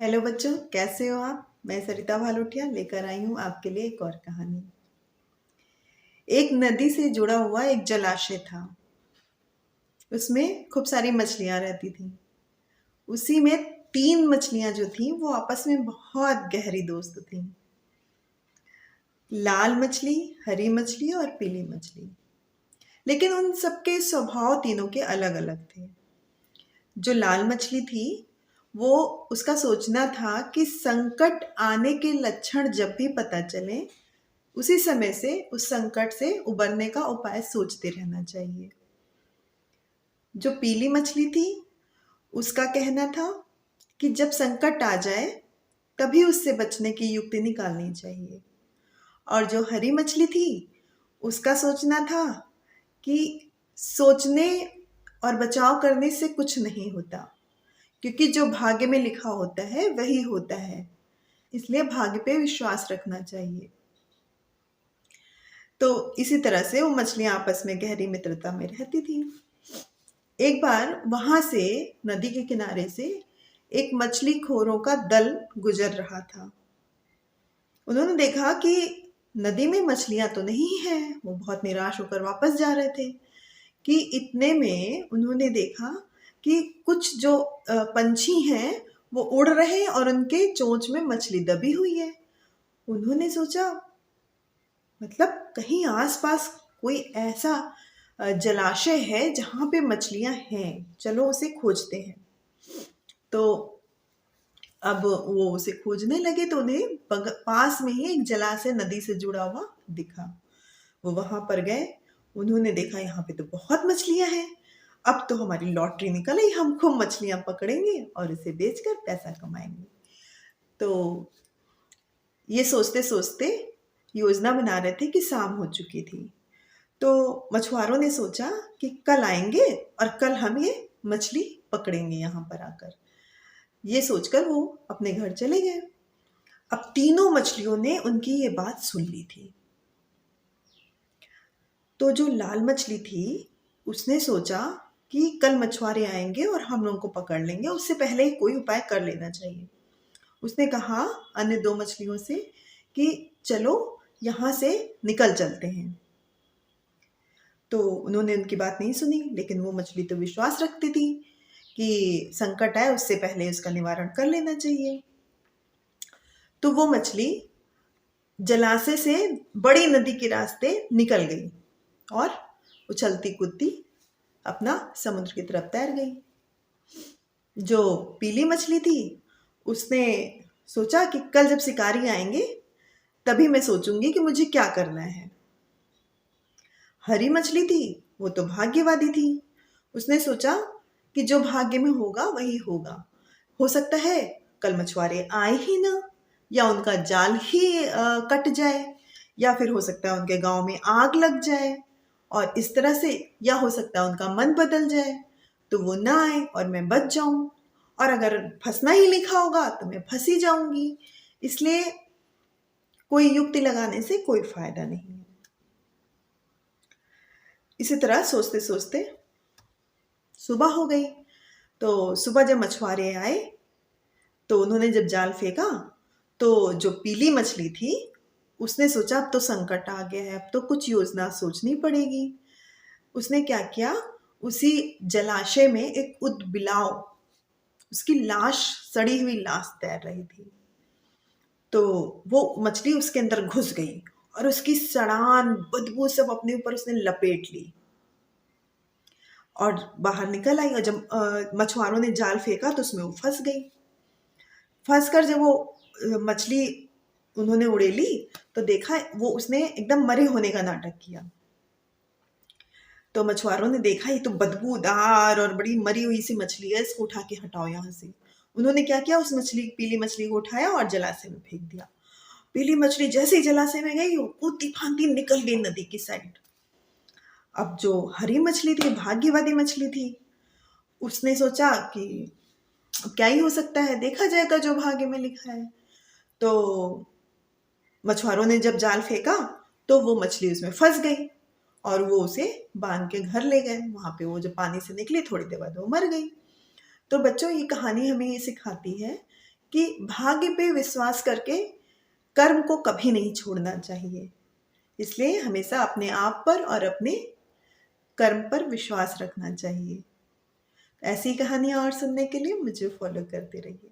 Hello बच्चों, कैसे हो आप? मैं सरिता भालोटिया लेकर आई हूँ आपके लिए एक और कहानी। एक नदी से जुड़ा हुआ एक जलाशय था। उसमें खूब सारी मछलियां रहती थीं। उसी में तीन मछलियां जो थीं वो आपस में बहुत गहरी दोस्त थीं। लाल मछली, हरी मछली और पीली मछली। लेकिन उन सबके स्वभाव तीनों के अलग अलग थे। जो लाल मछली थी वो उसका सोचना था कि संकट आने के लक्षण जब भी पता चले उसी समय से उस संकट से उबरने का उपाय सोचते रहना चाहिए। जो पीली मछली थी उसका कहना था कि जब संकट आ जाए तभी उससे बचने की युक्ति निकालनी चाहिए। और जो हरी मछली थी उसका सोचना था कि सोचने और बचाव करने से कुछ नहीं होता, क्योंकि जो भाग्य में लिखा होता है वही होता है, इसलिए भाग्य पे विश्वास रखना चाहिए। तो इसी तरह से वो मछलियां आपस में गहरी मित्रता में रहती थी। एक बार वहां से नदी के किनारे से एक मछली खोरों का दल गुजर रहा था। उन्होंने देखा कि नदी में मछलियां तो नहीं है। वो बहुत निराश होकर वापस जा रहे थे कि इतने में उन्होंने देखा कि कुछ जो पंछी हैं वो उड़ रहे हैं और उनके चोंच में मछली दबी हुई है। उन्होंने सोचा, मतलब कहीं आसपास कोई ऐसा जलाशय है जहां पे मछलियां हैं, चलो उसे खोजते हैं। तो अब वो उसे खोजने लगे तो उन्हें पास में ही एक जलाशय नदी से जुड़ा हुआ दिखा। वो वहां पर गए। उन्होंने देखा यहाँ पे तो बहुत मछलियां हैं। अब तो हमारी लॉटरी निकल आई, हम खूब मछलियां पकड़ेंगे और इसे बेचकर पैसा कमाएंगे। तो ये सोचते सोचते योजना बना रहे थे कि शाम हो चुकी थी। तो मछुआरों ने सोचा कि कल आएंगे और कल हम ये मछली पकड़ेंगे यहाँ पर आकर। ये सोचकर वो अपने घर चले गए। अब तीनों मछलियों ने उनकी ये बात सुन ली थी। तो जो लाल मछली थी उसने सोचा कि कल मछुआरे आएंगे और हम लोगों को पकड़ लेंगे, उससे पहले ही कोई उपाय कर लेना चाहिए। उसने कहा अन्य दो मछलियों से कि चलो यहाँ से निकल चलते हैं। तो उन्होंने उनकी बात नहीं सुनी, लेकिन वो मछली तो विश्वास रखती थी कि संकट आए उससे पहले उसका निवारण कर लेना चाहिए। तो वो मछली जलाशय से बड़ी नदी के रास्ते निकल गई और उछलती कूदती अपना समुद्र की तरफ तैर गई। जो पीली मछली थी उसने सोचा कि कल जब शिकारी आएंगे तभी मैं सोचूंगी कि मुझे क्या करना है। हरी मछली थी वो तो भाग्यवादी थी। उसने सोचा कि जो भाग्य में होगा वही होगा। हो सकता है कल मछुआरे आए ही ना, या उनका जाल ही कट जाए, या फिर हो सकता है उनके गांव में आग लग जाए और इस तरह से, या हो सकता है उनका मन बदल जाए तो वो ना आए और मैं बच जाऊं, और अगर फंसना ही लिखा होगा तो मैं फंसी जाऊंगी। इसलिए कोई युक्ति लगाने से कोई फायदा नहीं है। इसी तरह सोचते सोचते सुबह हो गई। तो सुबह जब मछुआरे आए तो उन्होंने जब जाल फेंका तो जो पीली मछली थी उसने सोचा अब तो संकट आ गया है, अब तो कुछ योजना सोचनी पड़ेगी। उसने क्या किया, उसी जलाशय में एक उदबिलाव, उसकी लाश, सड़ी हुई लाश तैर रही थी। तो वो मछली उसके अंदर घुस गई और उसकी सड़ान बदबू सब अपने ऊपर उसने लपेट ली और बाहर निकल आई। और जब मछुआरों ने जाल फेंका तो उसमें वो फंस गई। फंस कर जब वो मछली उन्होंने उड़ेली तो देखा वो उसने एकदम मरे होने का नाटक किया। तो मछुआरों ने देखा ये तो बदबूदार और बड़ी मरी हुई सी मछली है, इसको उठा के हटाओ यहाँ से। उन्होंने क्या किया, उस मछली, पीली मछली को उठाया और जलाशय में फेंक दिया। पीली मछली जैसे ही जलाशय में गई वो कूदती फांदती निकल गई नदी की साइड। अब जो हरी मछली थी, भाग्यवादी मछली थी, उसने सोचा कि क्या ही हो सकता है, देखा जाएगा जो भाग्य में लिखा है। तो मछुआरों ने जब जाल फेंका तो वो मछली उसमें फंस गई और वो उसे बांध के घर ले गए। वहां पे वो जब पानी से निकली थोड़ी देर बाद वो मर गई। तो बच्चों, ये कहानी हमें ये सिखाती है कि भाग्य पे विश्वास करके कर्म को कभी नहीं छोड़ना चाहिए। इसलिए हमेशा अपने आप पर और अपने कर्म पर विश्वास रखना चाहिए। ऐसी कहानियाँ और सुनने के लिए मुझे फॉलो करते रहिए।